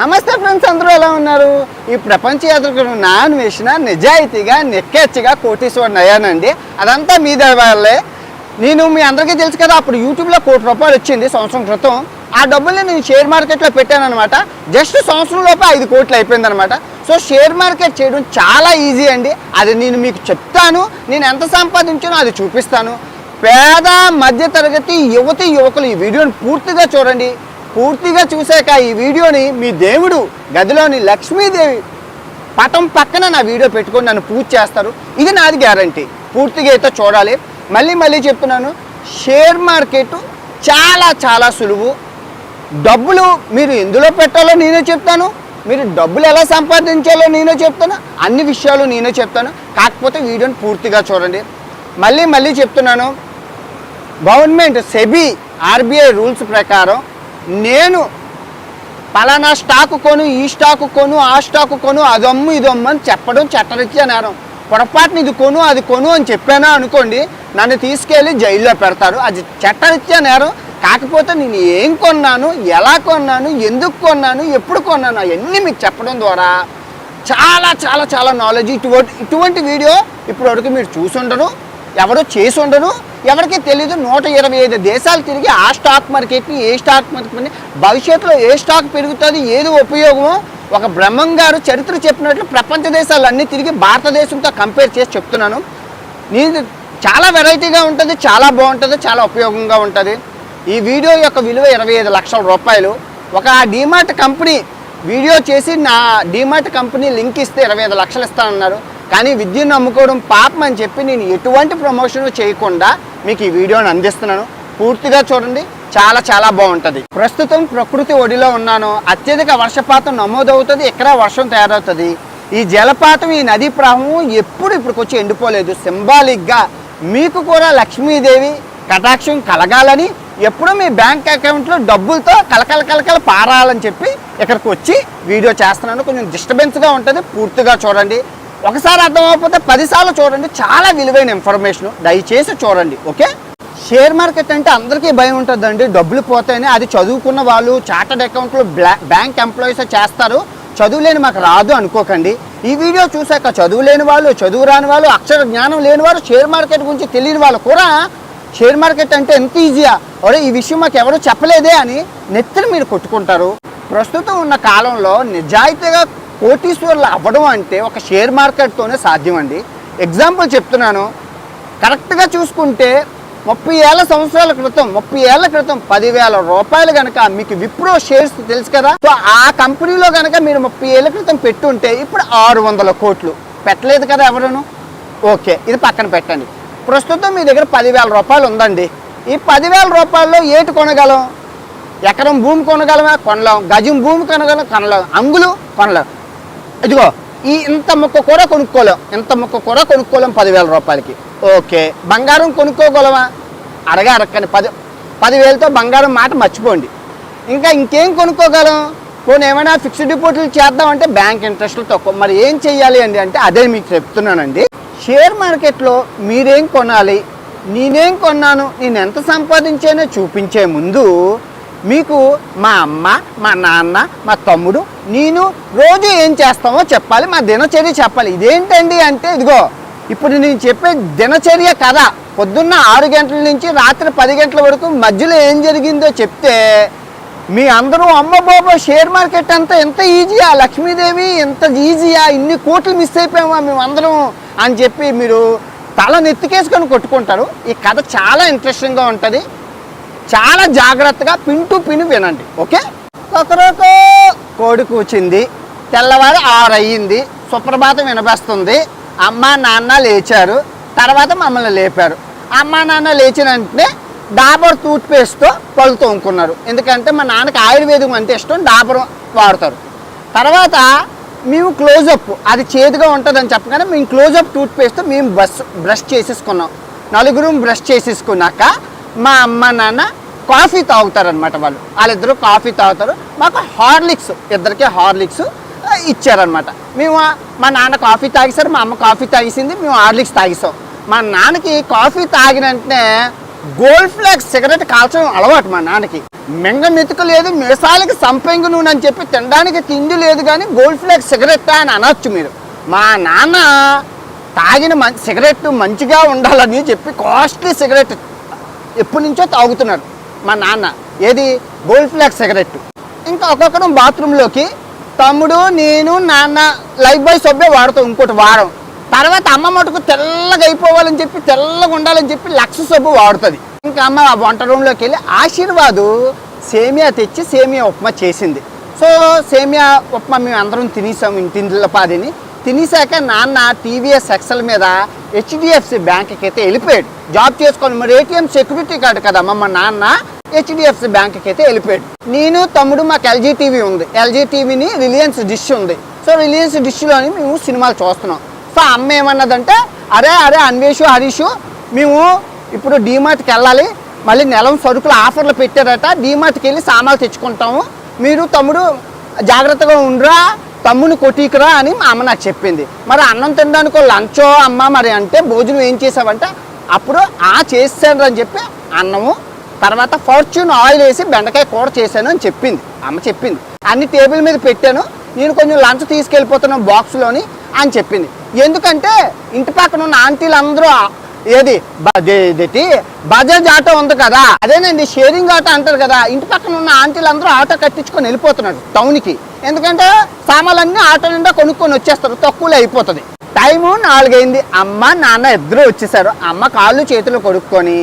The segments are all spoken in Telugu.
నమస్తే ఫ్రెండ్స్, అందరూ ఎలా ఉన్నారు? ఈ ప్రపంచ యాత్రికుడు నా అన్వేషణ నిజాయితీగా నెక్కెచ్చిగా కోటీశ్వరుని అయ్యానండి. అదంతా మీ వల్లే. నేను మీ అందరికీ తెలుసు కదా, అప్పుడు యూట్యూబ్లో ₹1 కోటి వచ్చింది సంవత్సరం క్రితం. ఆ డబ్బుల్ని నేను షేర్ మార్కెట్లో పెట్టాను అనమాట. జస్ట్ సంవత్సరం లోపే 5 కోట్లు అయిపోయింది అనమాట. సో షేర్ మార్కెట్ చేయడం చాలా ఈజీ అండి. అది నేను మీకు చెప్తాను. నేను ఎంత సంపాదించానో అది చూపిస్తాను. పేద మధ్యతరగతి యువకులు ఈ వీడియోని పూర్తిగా చూడండి. పూర్తిగా చూశాక ఈ వీడియోని మీ దేవుడు గదిలోని లక్ష్మీదేవి పటం పక్కన నా వీడియో పెట్టుకొని నన్ను పూజ చేస్తారు. ఇది నాది గ్యారంటీ. పూర్తిగా అయితే చూడాలి. మళ్ళీ చెప్తున్నాను, షేర్ మార్కెట్ చాలా చాలా సులువు. డబ్బులు మీరు ఎందులో పెట్టాలో నేనే చెప్తాను. మీరు డబ్బులు ఎలా సంపాదించాలో నేనే చెప్తాను. అన్ని విషయాలు నేనే చెప్తాను. కాకపోతే వీడియోని పూర్తిగా చూడండి. మళ్ళీ చెప్తున్నాను, గవర్నమెంట్ సెబీ ఆర్బీఐ రూల్స్ ప్రకారం నేను పలానా స్టాకు కొను, ఈ స్టాకు కొను, ఆ స్టాకు కొను, అదమ్ము ఇదమ్ము అని చెప్పడం చట్టరీత్యా నేరం. పొరపాటుని ఇది కొను అది కొను అని చెప్పానా అనుకోండి, నన్ను తీసుకెళ్ళి జైల్లో పెడతారు. అది చట్టరీత్యా నేరం. కాకపోతే నేను ఏం కొన్నాను, ఎలా కొన్నాను, ఎందుకు కొన్నాను, ఎప్పుడు కొన్నాను అవన్నీ మీకు చెప్పడం ద్వారా చాలా చాలా చాలా నాలెడ్జ్. ఇటువంటి వీడియో ఇప్పటివరకు మీరు చూసి ఉండరు, ఎవరో చేసి ఉండరు, ఎవరికీ తెలీదు. 125 దేశాలు తిరిగి ఆ స్టాక్ మార్కెట్ని, ఏ స్టాక్ మార్కెట్ని, భవిష్యత్తులో ఏ స్టాక్ పెరుగుతుంది, ఏది ఉపయోగమో ఒక బ్రహ్మం గారు చరిత్ర చెప్పినట్లు ప్రపంచ దేశాలన్నీ తిరిగి భారతదేశంతో కంపేర్ చేసి చెప్తున్నాను. నేను చాలా వెరైటీగా ఉంటుంది, చాలా బాగుంటుంది, చాలా ఉపయోగంగా ఉంటుంది. ఈ వీడియో యొక్క విలువ ₹25 లక్షల. ఒక డీమార్ట్ కంపెనీ వీడియో చేసి నా డీమార్ట్ కంపెనీ లింక్ ఇస్తే 25 లక్షలు ఇస్తానన్నారు. కానీ విద్యను అమ్ముకోవడం పాపం అని చెప్పి నేను ఎటువంటి ప్రమోషన్ చేయకుండా మీకు ఈ వీడియోని అందిస్తున్నాను. పూర్తిగా చూడండి, చాలా చాలా బాగుంటుంది. ప్రస్తుతం ప్రకృతి ఒడిలో ఉన్నాను. అత్యధిక వర్షపాతం నమోదవుతుంది. ఎక్కడ వర్షం తయారవుతుంది. ఈ జలపాతం, ఈ నదీ ప్రవాహం ఇప్పటికొచ్చి ఎండిపోలేదు. సింబాలిక్గా మీకు కూడా లక్ష్మీదేవి కటాక్షం కలగాలని, ఎప్పుడూ మీ బ్యాంక్ అకౌంట్లో డబ్బులతో కలకల పారాలని చెప్పి ఇక్కడికి వచ్చి వీడియో చేస్తున్నాను. కొంచెం డిస్టర్బెన్స్గా ఉంటుంది. పూర్తిగా చూడండి. ఒకసారి అర్థం అవ్వకపోతే 10 సార్లు చూడండి. చాలా విలువైన ఇన్ఫర్మేషన్, దయచేసి చూడండి. ఓకే, షేర్ మార్కెట్ అంటే అందరికీ భయం ఉంటుందండి, డబ్బులు పోతాయని. అది చదువుకున్న వాళ్ళు, చార్టర్డ్ అకౌంట్లు, బ్యాంక్ ఎంప్లాయీస్ చేస్తారు. చదువు లేని మాకు రాదు అనుకోకండి. ఈ వీడియో చూశాక చదువు లేని వాళ్ళు, చదువు రాని వాళ్ళు, అక్షర జ్ఞానం లేని వారు, షేర్ మార్కెట్ గురించి తెలియని వాళ్ళు కూడా షేర్ మార్కెట్ అంటే ఎంత ఈజీయా, ఒరే ఈ విషయం మాకు ఎవరు చెప్పలేదే అని నెత్తిని మీరు కొట్టుకుంటారు. ప్రస్తుతం ఉన్న కాలంలో నిజాయితీగా కోటీశ్వరులు అవ్వడం అంటే ఒక షేర్ మార్కెట్తోనే సాధ్యం అండి. ఎగ్జాంపుల్ చెప్తున్నాను. కరెక్ట్గా చూసుకుంటే 30 సంవత్సరాల క్రితం 10,000 రూపాయలు కనుక మీకు విప్రో షేర్స్ తెలుసు కదా, సో ఆ కంపెనీలో కనుక మీరు 30 ఏళ్ల క్రితం పెట్టుంటే ఇప్పుడు 600 కోట్లు. పెట్టలేదు కదా ఎవరును. ఓకే, ఇది పక్కన పెట్టండి. ప్రస్తుతం మీ దగ్గర 10,000 రూపాయలు ఉందండి. ఈ 10,000 రూపాయల్లో ఏటి కొనగలం? ఎకరం భూమి కొనగలమా? కొనలేం. గజం భూమి కొనగలం? కొనలేం. అంగులు కొనలేం. ఇదిగో ఈ ఇంత ముక్క కూర కొనుక్కోలేం. 10,000 రూపాయలకి. ఓకే, బంగారం కొనుక్కోగలమా? అడగని 10,000తో బంగారం మాట మర్చిపోండి. ఇంకేం కొనుక్కోగలం? పోనీ ఏమైనా ఫిక్స్డ్ డిపాజిట్లు చేద్దామంటే బ్యాంక్ ఇంట్రెస్ట్లు తక్కువ. మరి ఏం చెయ్యాలి అండి అంటే అదే మీకు చెప్తున్నానండి. షేర్ మార్కెట్లో మీరేం కొనాలి, నేనేం కొన్నాను, నేను ఎంత సంపాదించానో చూపించే ముందు మీకు మా అమ్మ, మా నాన్న, మా తమ్ముడు, నేను రోజు ఏం చేస్తామో చెప్పాలి. మా దినచర్య చెప్పాలి. ఇదేంటండి అంటే ఇదిగో ఇప్పుడు నేను చెప్పే దినచర్య కథ. పొద్దున్న 6 గంటల నుంచి రాత్రి 10 గంటల వరకు మధ్యలో ఏం జరిగిందో చెప్తే మీ అందరూ అమ్మ బాబా షేర్ మార్కెట్ అంతా ఎంత ఈజీయా, లక్ష్మీదేవి ఎంత ఈజీయా, ఇన్ని కోట్లు మిస్ అయిపోయామా మేమందరం అని చెప్పి మీరు తల నెత్తికేసుకొని కొట్టుకుంటారు. ఈ కథ చాలా ఇంట్రెస్టింగ్గా ఉంటుంది. చాలా జాగ్రత్తగా పిన్ టు పిన్ వినండి. ఓకే, ఒకరోజు కోడి కూచింది. తెల్లవారు 6 అయ్యింది. సుప్రభాతం వినబస్తుంది. అమ్మ నాన్న లేచారు. తర్వాత మమ్మల్ని లేపారు. అమ్మ నాన్న లేచిన వెంటనే డాబర్ టూత్ పేస్ట్తో పళ్ళు తోముకున్నారు. ఎందుకంటే మా నాన్నకి ఆయుర్వేదం అంటే ఇష్టం, డాబర్ వాడతారు. తర్వాత మేము క్లోజప్, అది చేదుగా ఉంటుందని చెప్పగానే మేము క్లోజప్ టూత్ పేస్ట్తో మేము బ్రష్ చేసేసుకున్నాం. 4 బ్రష్ చేసేసుకున్నాక మా అమ్మ నాన్న కాఫీ తాగుతారనమాట. వాళ్ళిద్దరూ కాఫీ తాగుతారు. మాకు హార్లిక్స్, ఇద్దరికి హార్లిక్స్ ఇచ్చారనమాట. మేము మా నాన్న కాఫీ తాగేసారు, మా అమ్మ కాఫీ తాగేసింది, మేము హార్లిక్స్ తాగేసాం. మా నాన్నకి కాఫీ తాగిన వెంటనే గోల్డ్ ఫ్లాగ్ సిగరెట్ కాల్చడం అలవాటు మా నాన్నకి. మెంగ మెతుకు లేదు, మీసాలకి సంపెంగు నూనె అని చెప్పి తినడానికి తిండి లేదు, కానీ గోల్డ్ ఫ్లేక్ సిగరెట్ అని అనొచ్చు మీరు. మా నాన్న తాగిన సిగరెట్ మంచిగా ఉండాలని చెప్పి కాస్ట్లీ సిగరెట్ ఎప్పటి నుంచో తాగుతున్నారు మా నాన్న. ఏది? Gold flake cigarette. ఇంకా ఒక్కొక్కరు బాత్రూంలోకి తమ్ముడు, నేను, నాన్న లైఫ్ బాయ్ సబ్బే వాడతాం ఇంకోటి వారం. తర్వాత అమ్మ మటుకు తెల్లగా అయిపోవాలని చెప్పి, తెల్లగా ఉండాలని చెప్పి లక్స్ సబ్బు వాడుతుంది. ఇంకా అమ్మ వంట రూమ్లోకి వెళ్ళి ఆశీర్వాదు సేమియా తెచ్చి సేమియా ఉప్మా చేసింది. సో సేమియా ఉప్మా మేము అందరం తినేసాము ఇంటింటిపాదిని. తినేసాక నాన్న టీవీఎస్ ఎక్సెల్ మీద హెచ్డిఎఫ్సి బ్యాంక్కి అయితే వెళ్ళిపోయాడు జాబ్ చేసుకోవాలి. మరి ఏటీఎం సెక్యూరిటీ కార్డు కదమ్మ మా నాన్న. హెచ్డిఎఫ్సి బ్యాంక్కి అయితే వెళ్ళిపోయాడు. నేను తమ్ముడు, మాకు ఎల్జీ టీవీ ఉంది, ఎల్జీ టీవీని రిలయన్స్ డిష్ ఉంది. సో రిలయన్స్ డిష్లోని మేము సినిమాలు చూస్తున్నాం. సో అమ్మ ఏమన్నదంటే, అరే అన్వేషు హరీషు మేము ఇప్పుడు డీమార్ట్కి వెళ్ళాలి, మళ్ళీ నెలం సరుకులు ఆఫర్లు పెట్టారట, డీమార్ట్కి వెళ్ళి సామాన్లు తెచ్చుకుంటాము, మీరు తమ్ముడు జాగ్రత్తగా ఉండరా, తమ్ముని కొట్టికురా అని మా అమ్మ నాకు చెప్పింది. మరి అన్నం తినడానికి లంచో అమ్మ మరి అంటే భోజనం ఏం చేసావంటే, అప్పుడు చేసాను అని చెప్పి అన్నము, తర్వాత ఫార్చ్యూన్ ఆయిల్ వేసి బెండకాయ కూర చేశాను అని చెప్పింది అమ్మ. చెప్పింది అన్ని టేబుల్ మీద పెట్టాను, నేను కొంచెం లంచ్ తీసుకెళ్ళిపోతున్నాను బాక్స్లోని అని చెప్పింది. ఎందుకంటే ఇంటి పక్కన ఉన్న ఆంటీలు అందరూ ఏది బజాజ్ ఆటో ఉంది కదా, అదేనండి షేరింగ్ ఆటో అంటారు కదా, ఇంటి పక్కన ఉన్న ఆంటీలు అందరూ ఆటో కట్టించుకొని వెళ్ళిపోతున్నారు టౌన్కి. ఎందుకంటే సామాన్లన్నీ ఆటో నిండా కొనుక్కొని వచ్చేస్తారు, తక్కువలో అయిపోతుంది. టైము 4 అయింది. అమ్మ నాన్న ఇద్దరు వచ్చేసారు. అమ్మ కాళ్ళు చేతులు కొడుక్కొని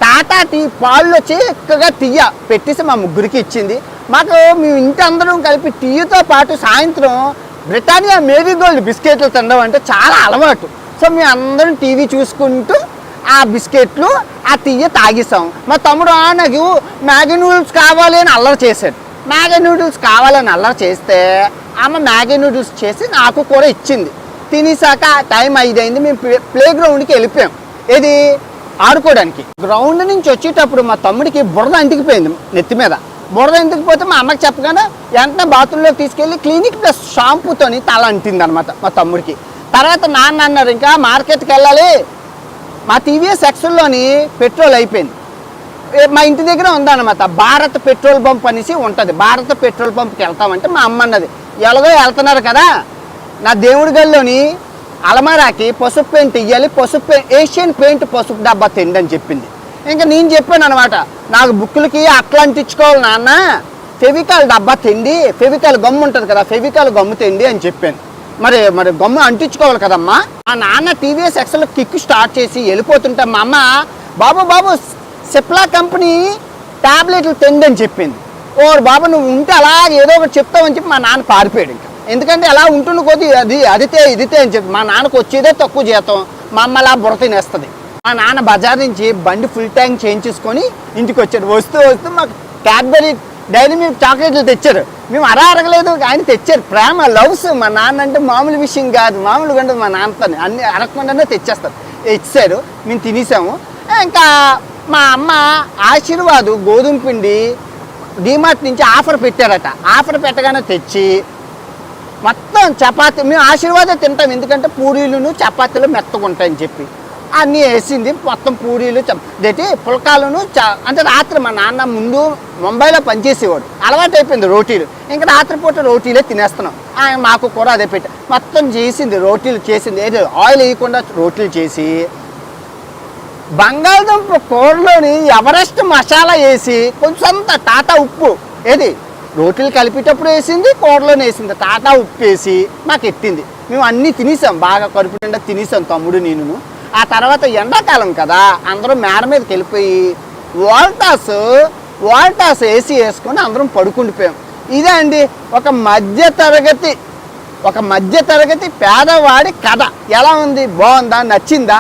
టాటా టీ పాలు చిక్కగా టీయ పెట్టేసి మా ముగ్గురికి ఇచ్చింది. మాకు మేము ఇంటి అందరం కలిపి టీతో పాటు సాయంత్రం బ్రిటానియా మేరీ గోల్డ్ బిస్కెట్లు తినడం అంటే చాలా అలవాటు. సో మేము అందరం టీవీ చూసుకుంటూ ఆ బిస్కెట్లు ఆ టీయ తాగేసాం. మా తమ్ముడు నాకు మ్యాగీ నూడిల్స్ కావాలి అని అల్లరి చేశాడు. మ్యాగీ నూడిల్స్ కావాలని అల్లరి చేస్తే అమ్మ మ్యాగీ నూడిల్స్ చేసి నాకు కూడా ఇచ్చింది. తినేసాక టైం 5 అయింది. మేము ప్లే గ్రౌండ్కి వెళ్ళిపోయాం. ఏది? ఆడుకోవడానికి. గ్రౌండ్ నుంచి వచ్చేటప్పుడు మా తమ్ముడికి బురద అంటికిపోయింది నెత్తి మీద. బురద అంటికిపోతే మా అమ్మకి చెప్పగానే వెంటనే బాత్రూంలోకి తీసుకెళ్ళి క్లినిక్ ప్లస్ షాంపూతోని తల అంటింది అనమాట మా తమ్ముడికి. తర్వాత నాన్న అన్నారు, ఇంకా మార్కెట్కి వెళ్ళాలి, మా టీవీఎస్ ఎక్సెల్లోని పెట్రోల్ అయిపోయింది. మా ఇంటి దగ్గర ఉందన్నమాట భారత్ పెట్రోల్ పంప్ అనేసి ఉంటుంది. భారత్ పెట్రోల్ పంప్కి వెళ్తామంటే మా అమ్మ అన్నది, ఎలాగో వెళ్తున్నారు కదా, నా దేవుడి గదిలోని అలమారాకి పసుపు పెయింట్ ఇవ్వాలి, ఏషియన్ పెయింట్ పసుపు డబ్బా తిండి అని చెప్పింది. ఇంకా నేను చెప్పాను అనమాట, నాకు బుక్కులకి అట్లా అంటించుకోవాలి నాన్న, ఫెవికాల్ డబ్బా తిండి, ఫెవికాల్ గమ్ము ఉంటుంది కదా, ఫెవికాల్ గమ్ము తిండి అని చెప్పాను. మరి గమ్ము అంటించుకోవాలి కదమ్మా. మా నాన్న టీవీఎస్ ఎక్సెల్ కిక్ స్టార్ట్ చేసి వెళ్ళిపోతుంటే మా అమ్మ, బాబు సిప్లా కంపెనీ ట్యాబ్లెట్లు తిండి అని చెప్పింది. ఓ బాబు నువ్వు ఉంటే అలా ఏదో ఒకటి చెప్తావని చెప్పి మా నాన్న పారిపోయాడు. ఇంకా ఎందుకంటే అలా ఉంటున్న కొద్ది అదితే అని చెప్పి మా నాన్నకు వచ్చేదే తక్కువ జీతం, మా అమ్మ అలా బుర్ర తినేస్తుంది. మా నాన్న బజార్ నుంచి బండి ఫుల్ ట్యాంక్ చేయించుకొని ఇంటికి వచ్చాడు. వస్తూ మాకు క్యాడ్బరీ డైరీ మిల్క్ చాక్లెట్లు తెచ్చారు. మేము అరగలేదు, ఆయన తెచ్చారు. ప్రేమ, లవ్స్. మా నాన్న అంటే మామూలు విషయం కాదు, మామూలుగా ఉండదు. మా నాన్నతో అన్ని అరగకుండానే తెచ్చేస్తారు. ఇచ్చారు, మేము తినేసాము. ఇంకా మా అమ్మ ఆశీర్వాదు గోధుమ పిండి డీమార్ట్ నుంచి ఆఫర్ పెట్టారట. ఆఫర్ పెట్టగానే తెచ్చి మొత్తం చపాతీ, మేము ఆశీర్వాదే తింటాం ఎందుకంటే పూరీలు చపాతీలు మెత్తగా ఉంటాయని చెప్పి అన్నీ వేసింది. మొత్తం పూరీలు పుల్కాలను అంటే రాత్రి మా నాన్న ముందు ముంబైలో పనిచేసేవాడు, అలవాటు అయిపోయింది రోటీలు. ఇంకా రాత్రిపూట రోటీలే తినేస్తున్నాం. ఆయన మాకు కూడా అదే పెట్టి మొత్తం చేసింది, రోటీలు చేసింది. ఏదో ఆయిల్ వేయకుండా రోటీలు చేసి బంగాళదుంప కూరలోని ఎవరెస్ట్ మసాలా వేసి కొంచెం టాటా ఉప్పు, ఏది రోటీలు కలిపేటప్పుడు వేసింది, కూరలోనే వేసింది, టాటా ఉప్పు వేసి మాకు ఎట్టింది. మేము అన్నీ తినేసాం, బాగా కడుపు నిండా తినేసాం తమ్ముడు నేను. ఆ తర్వాత ఎండాకాలం కదా, అందరూ మేడ మీదకి వెళ్ళిపోయి వాల్టాస్ ఏసీ వేసుకొని అందరం పడుకుండిపోయాం. ఇదే అండి ఒక మధ్యతరగతి పేదవాడి కథ. ఎలా ఉంది? బాగుందా? నచ్చిందా?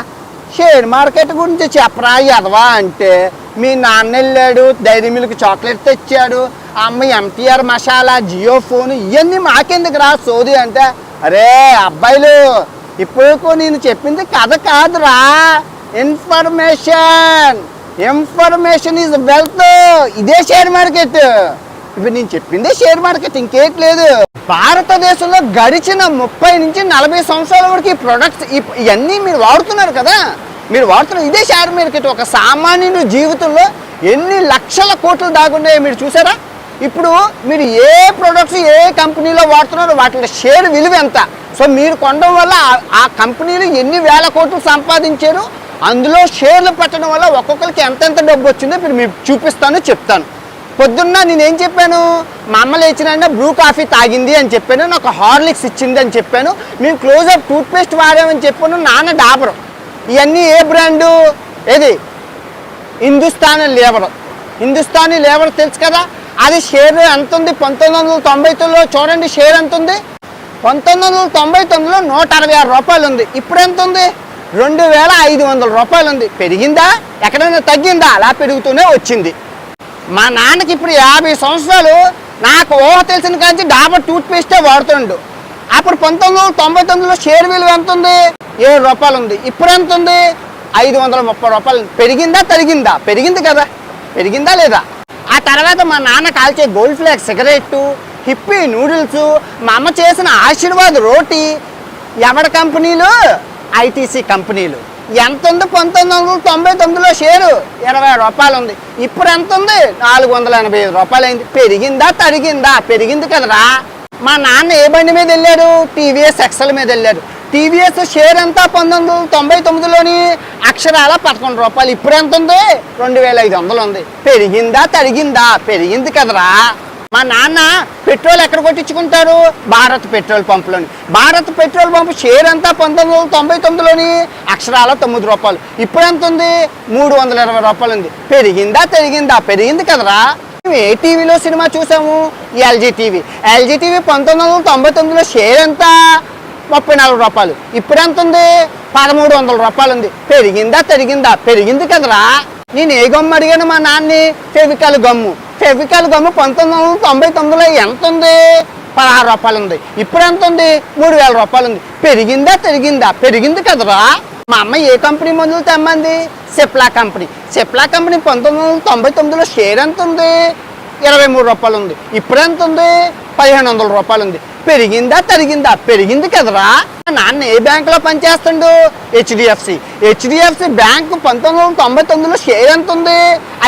షేర్ మార్కెట్ గురించి చెప్పరా ఎదవా అంటే, మీ నాన్న వెళ్ళాడు డైరీ మిల్క్ చాక్లెట్ తెచ్చాడు, అమ్మ ఎంటీఆర్ మసాలా, జియో ఫోన్, ఇవన్నీ మాకెందుకు రా సోది అంటే, అరే అబ్బాయిలు ఇప్పుడు నేను చెప్పింది కథ కాదురా, ఇన్ఫర్మేషన్ ఈజ్ వెల్త్. ఇదే షేర్ మార్కెట్. ఇప్పుడు నేను చెప్పిందే షేర్ మార్కెట్, ఇంకేం లేదు. భారతదేశంలో గడిచిన 30 నుంచి 40 సంవత్సరాల వరకు ఈ ప్రొడక్ట్స్ ఇవన్నీ మీరు వాడుతున్నారు కదా, మీరు వాడుతున్నారు. ఇదే షేర్ మార్కెట్. ఒక సామాన్యుని జీవితంలో ఎన్ని లక్షల కోట్లు దాగున్నాయో మీరు చూసారా? ఇప్పుడు మీరు ఏ ప్రొడక్ట్స్ ఏ కంపెనీలో వాడుతున్నారో వాటి షేర్ విలువ ఎంత, సో మీరు కొనడం వల్ల ఆ కంపెనీలు ఎన్ని వేల కోట్లు సంపాదించారు, అందులో షేర్లు పెట్టడం వల్ల ఒక్కొక్కరికి ఎంతెంత డబ్బు వచ్చిందో ఇప్పుడు మీకు చూపిస్తాను, చెప్తాను. పొద్దున్న నేనేం చెప్పాను, మా అమ్మ లేచినా బ్రూ కాఫీ తాగింది అని చెప్పాను, నాకు హార్లిక్స్ ఇచ్చింది అని చెప్పాను, మేము క్లోజప్ టూత్పేస్ట్ వాడామని చెప్పాను, నాన్న డాబర్. ఇవన్నీ ఏ బ్రాండు? ఏది? హిందుస్థానీ లేబర్ తెలుసు కదా, అది షేర్ ఎంత ఉంది? 1999లో చూడండి షేర్ ఎంత ఉంది. 1999లో 166 రూపాయలు ఉంది. ఇప్పుడు ఎంత ఉంది? 2500 రూపాయలు ఉంది. పెరిగిందా? ఎక్కడైనా తగ్గిందా? అలా పెరుగుతూనే వచ్చింది. మా నాన్నకి ఇప్పుడు 50 సంవత్సరాలు. నాకు ఊహ తెలిసిన కానీ డాబర్ టూత్పేస్టే వాడుతుండు. అప్పుడు 1999లో షేర్ విలువ ఎంత ఉంది? 7 రూపాయలు ఉంది. ఇప్పుడు ఎంత ఉంది? 530 రూపాయలు. పెరిగిందా తరిగిందా? పెరిగింది కదా. పెరిగిందా లేదా? ఆ తర్వాత మా నాన్న కాల్చే gold flag cigarette, hippie noodles, మా అమ్మ చేసిన ఆశీర్వాద్ రోటీ, ఎవరి కంపెనీలు? ఐటీసీ కంపెనీలు. ఎంత ఉంది? 1999లో షేరు 20 రూపాయలు ఉంది. ఇప్పుడు ఎంత ఉంది? 485 రూపాయలు అయింది. పెరిగిందా తరిగిందా? పెరిగింది కదరా. మా నాన్న ఏ బండి మీద వెళ్ళారు? టీవీఎస్ ఎక్సెల్ మీద వెళ్ళారు. టీవీఎస్ షేర్ ఎంత? 1999లోని అక్షరాల 11 రూపాయలు. ఇప్పుడు ఎంత ఉంది? 2500 ఉంది. పెరిగిందా తరిగిందా? పెరిగింది కదరా. మా నాన్న పెట్రోల్ ఎక్కడ కొట్టించుకుంటారు? భారత్ పెట్రోల్ పంపులోని. భారత్ పెట్రోల్ పంపు షేర్ ఎంత? 1999లోని అక్షరాల 9 రూపాయలు. ఇప్పుడు ఎంత ఉంది? 320 రూపాయలు ఉంది. పెరిగిందా తరిగిందా? పెరిగింది కదరా. ఏ టీవీలో సినిమా చూసాము? LG TV. 1999లో షేర్ ఎంత? 34 రూపాయలు. ఇప్పుడు ఎంత ఉంది? 1300 రూపాయలు ఉంది. పెరిగిందా తరిగిందా? పెరిగింది కదరా. నేను ఏ గమ్ము అడిగాను మా నాన్ని? ఫెవికాల్ గమ్ము. 1999లో ఎంత ఉంది? 16 రూపాయలు ఉంది. ఇప్పుడు ఎంత ఉంది? 3000 రూపాయలు ఉంది. పెరిగిందా తరిగిందా? పెరిగింది కదరా. మా అమ్మ ఏ కంపెనీ మందులు తెమ్మంది? సిప్లా కంపెనీ. 1999లో షేర్ ఎంత ఉంది? 23 రూపాయలు ఉంది. ఇప్పుడు ఎంత ఉంది? 1500 రూపాయలు ఉంది. పెరిగిందా తరిగిందా? పెరిగింది కదరా. నాన్న ఏ బ్యాంకులో పనిచేస్తుండు? HDFC bank. 1999లో షేర్ ఎంత ఉంది?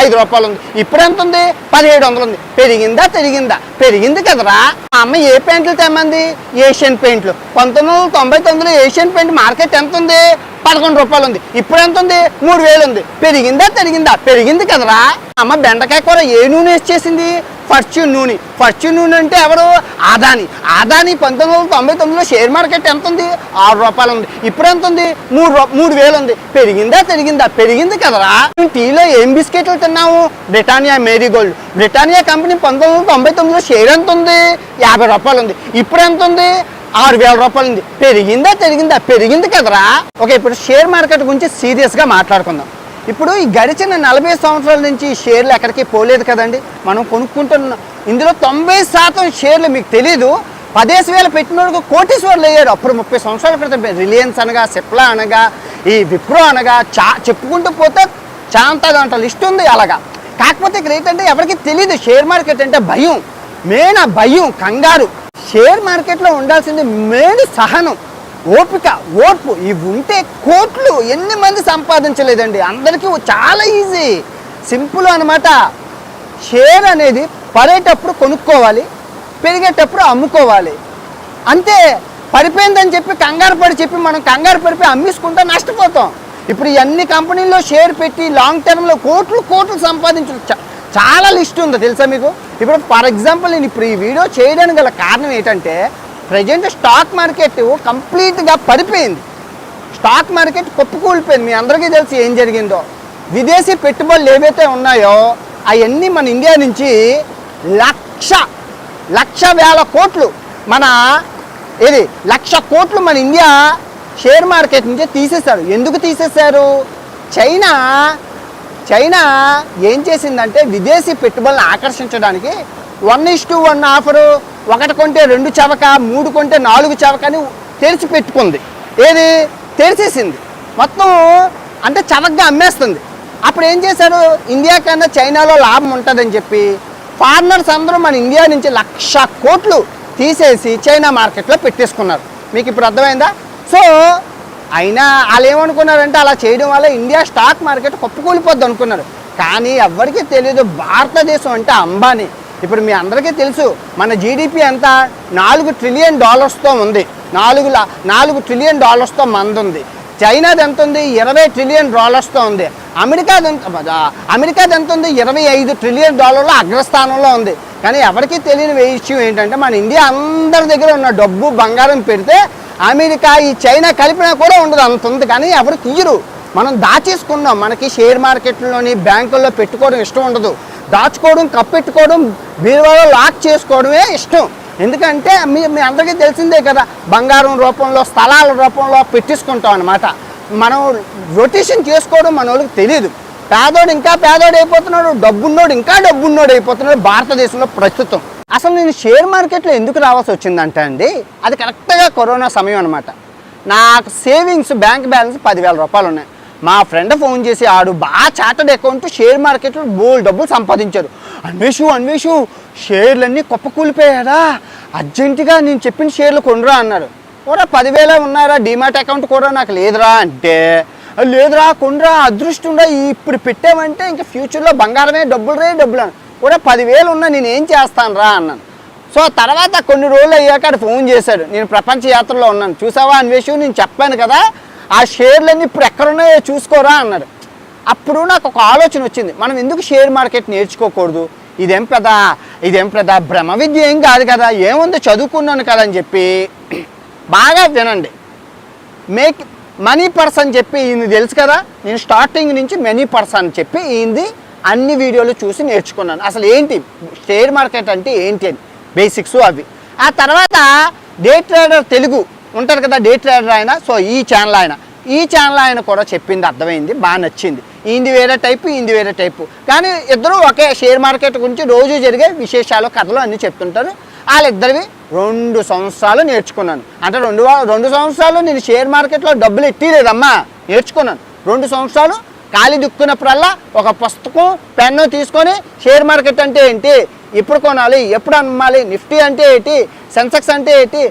5 రూపాయలు ఉంది. ఇప్పుడు ఎంత ఉంది? 1700 ఉంది. పెరిగిందా తరిగిందా? పెరిగింది కదరా. మా అమ్మ ఏ పెయింట్లు తెమ్మంది? ఏషియన్ పెయింట్లు. 1999లో ఏషియన్ పెయింట్ మార్కెట్ ఎంత ఉంది? 11 రూపాయలు ఉంది. ఇప్పుడు ఎంత ఉంది? 3000 ఉంది. పెరిగిందా తరిగిందా? పెరిగింది కదరా. అమ్మ బెండకాయ కూర ఏ నూనె వేసేసింది? ఫార్చ్యూన్ నూనె. ఫార్చ్యూన్ నూనె అంటే ఎవరు? ఆదాని. 1999లో షేర్ మార్కెట్ ఎంత ఉంది? 6 రూపాయలు ఉంది. ఇప్పుడు ఎంత ఉంది? 3000 ఉంది. పెరిగిందా తరిగిందా? పెరిగింది కదరా. టీలో ఏం బిస్కెట్లు తిన్నాము? Britannia Marigold. బ్రిటానియా కంపెనీ 1999లో షేర్ ఎంత ఉంది? 50 రూపాయలు ఉంది. ఇప్పుడు ఎంత ఉంది? 6000 రూపాయలు ఉంది. పెరిగిందా తరిగిందా? పెరిగింది కదరా. ఓకే, ఇప్పుడు షేర్ మార్కెట్ గురించి సీరియస్గా మాట్లాడుకుందాం. ఇప్పుడు ఈ గడిచిన 40 సంవత్సరాల నుంచి షేర్లు ఎక్కడికి పోలేదు కదండి. మనం కొనుక్కుంటున్నాం. ఇందులో 90% షేర్లు మీకు తెలీదు. 10,000 పెట్టినోడికి కోటీశ్వర్లు అయ్యారు. అప్పుడు 30 సంవత్సరాల క్రితం రిలయన్స్ అనగా, సిప్లా అనగా, ఈ విప్రో అనగా చెప్పుకుంటూ పోతే చాంతా లిస్ట్ ఉంది అలాగా. కాకపోతే ఇక్కడ ఏంటంటే ఎవరికి తెలీదు షేర్ మార్కెట్ అంటే భయం. మెయిన్ ఆ భయం, కంగారు. షేర్ మార్కెట్లో ఉండాల్సింది మెయిన్ సహనం, ఓపిక, ఓర్పు. ఇవి ఉంటే కోట్లు ఎన్ని మంది సంపాదించలేదండి. అందరికీ చాలా ఈజీ, సింపుల్ అనమాట. షేర్ అనేది పడేటప్పుడు కొనుక్కోవాలి, పెరిగేటప్పుడు అమ్ముకోవాలి. అంతే. పడిపోయిందని చెప్పి కంగారు మనం కంగారు పడిపోయి అమ్మేసుకుంటా నష్టపోతాం. ఇప్పుడు ఇవన్నీ కంపెనీల్లో షేర్ పెట్టి లాంగ్ టర్మ్లో కోట్లు సంపాదించవచ్చు. చాలా లిస్ట్ ఉంది తెలుసా మీకు. ఇప్పుడు ఫర్ ఎగ్జాంపుల్ నేను ఇప్పుడు ఈ వీడియో చేయడానికి గల కారణం ఏంటంటే, ప్రజెంట్ స్టాక్ మార్కెట్ కంప్లీట్గా పడిపోయింది. Stock market కుప్పకూలిపోయింది. మీ అందరికీ తెలిసి ఏం జరిగిందో. విదేశీ పెట్టుబడులు ఏవైతే ఉన్నాయో అవన్నీ మన ఇండియా నుంచి లక్ష వేల కోట్లు మన 1,00,000 కోట్లు మన ఇండియా షేర్ మార్కెట్ నుంచి తీసేశారు. ఎందుకు తీసేశారు? చైనా ఏం చేసిందంటే విదేశీ పెట్టుబడులను ఆకర్షించడానికి 1:1 ఆఫరు, 1 కొంటే 2 చవక, 3 కొంటే 4 చవక అని తెరిచి పెట్టుకుంది. తెరిచేసింది మొత్తం. అంటే చవకగా అమ్మేస్తుంది. అప్పుడు ఏం చేశారు? ఇండియా కన్నా చైనాలో లాభం ఉంటుందని చెప్పి ఫారినర్స్ అందరూ మన ఇండియా నుంచి 1,00,000 కోట్లు తీసేసి చైనా మార్కెట్లో పెట్టేసుకున్నారు. మీకు ఇప్పుడు అర్థమైందా? సో అయినా వాళ్ళు ఏమనుకున్నారంటే అలా చేయడం వల్ల ఇండియా స్టాక్ మార్కెట్ కుప్పకూలిపోద్ది అనుకున్నారు. కానీ ఎవరికీ తెలియదు భారతదేశం అంటే అంబానీ. ఇప్పుడు మీ అందరికీ తెలుసు మన జీడిపి ఎంత 4 ట్రిలియన్ డాలర్స్తో ఉంది. 4 ట్రిలియన్ డాలర్స్తో మంది ఉంది. చైనాది ఎంత ఉంది 20 ట్రిలియన్ డాలర్స్తో ఉంది. అమెరికాది ఎంత ఉంది 25 ట్రిలియన్ డాలర్ల అగ్రస్థానంలో ఉంది. కానీ ఎవరికీ తెలియని విషయం ఏంటంటే మన ఇండియా అందరి దగ్గర ఉన్న డబ్బు బంగారం పెడితే అమెరికా ఈ చైనా కలిపినా కూడా ఉండదు, అంత ఉంది. కానీ ఎవరు తీయరు, మనం దాచేసుకున్నాం. మనకి షేర్ మార్కెట్లోని బ్యాంకుల్లో పెట్టుకోవడం ఇష్టం ఉండదు, దాచుకోవడం కప్పెట్టుకోవడం బీరువాలో లాక్ చేసుకోవడమే ఇష్టం. ఎందుకంటే మీ అందరికీ తెలిసిందే కదా, బంగారం రూపంలో స్థలాల రూపంలో పెట్టేసుకుంటాం అన్నమాట. మనం రొటేషన్ చేసుకోవడం మన వాళ్ళకి తెలియదు. పేదోడు ఇంకా పేదోడు అయిపోతున్నాడు, డబ్బున్నోడు ఇంకా డబ్బున్నోడు అయిపోతున్నాడు భారతదేశంలో ప్రస్తుతం. అసలు నేను షేర్ మార్కెట్లో ఎందుకు రావాల్సి వచ్చిందంటే అండి, అది కరెక్ట్గా కరోనా సమయం అనమాట. నాకు సేవింగ్స్ బ్యాంక్ బ్యాలెన్స్ 10,000 రూపాయలు ఉన్నాయి. మా ఫ్రెండ్ ఫోన్ చేసి ఆడు బాగా చార్టర్డ్ అకౌంట్ షేర్ మార్కెట్లో బోల్ డబ్బులు సంపాదించారు. అన్వేషు షేర్లన్నీ కుప్పకూలిపోయాడా, అర్జెంటుగా నేను చెప్పిన షేర్లు కొనరా అన్నారు. కూడా 10,000 ఉన్నారా, డిమాట్ అకౌంట్ కూడా నాకు లేదురా అంటే, లేదురా కొనరా అదృష్టంరా ఇప్పుడు పెట్టామంటే ఇంకా ఫ్యూచర్లో బంగారమే డబ్బులు అని కూడా 10,000 ఉన్నా నేను ఏం చేస్తాను రా అన్నాను. సో తర్వాత కొన్ని రోజులు అయ్యాక అక్కడ ఫోన్ చేశాడు, నేను ప్రపంచ యాత్రలో ఉన్నాను చూసావా అన్వేషు, నేను చెప్పాను కదా ఆ షేర్లన్నీ ఇప్పుడు ఎక్కడున్నాయో చూసుకోరా అన్నాడు. అప్పుడు నాకు ఒక ఆలోచన వచ్చింది, మనం ఎందుకు షేర్ మార్కెట్ నేర్చుకోకూడదు, ఇదేం పెద్ద బ్రహ్మ విద్య ఏం కాదు కదా, ఏముంది చదువుకున్నాను కదా అని చెప్పి. బాగా వినండి, మేక్ మనీ పర్సన్ చెప్పి ఈయన తెలుసు కదా, నేను స్టార్టింగ్ నుంచి మనీ పర్సన్ చెప్పి ఈయనది అన్ని వీడియోలు చూసి నేర్చుకున్నాను. అసలు ఏంటి షేర్ మార్కెట్ అంటే ఏంటి అని బేసిక్స్ అవి. ఆ తర్వాత డే ట్రేడర్ తెలుగు ఉంటారు కదా, డే ట్రేడర్ ఆయన. సో ఈ ఛానల్ ఆయన కూడా చెప్పింది అర్థమైంది, బాగా నచ్చింది. ఈంది వేరే టైపు కానీ ఇద్దరు ఒకే షేర్ మార్కెట్ గురించి రోజు జరిగే విశేషాలు కథలు అన్నీ చెప్తుంటారు. వాళ్ళిద్దరివి 2 సంవత్సరాలు నేర్చుకున్నాను. అంటే 2 సంవత్సరాలు నేను షేర్ మార్కెట్లో డబ్బులు ఎట్టిలేదమ్మా, నేర్చుకున్నాను. 2 సంవత్సరాలు ఖాళీ దుక్కున్నప్పుడల్లా ఒక పుస్తకం పెన్ను తీసుకొని షేర్ మార్కెట్ అంటే ఏంటి, ఎప్పుడు కొనాలి, ఎప్పుడు అమ్మాలి, నిఫ్టీ అంటే ఏంటి, సెన్సెక్స్ అంటే ఏంటి,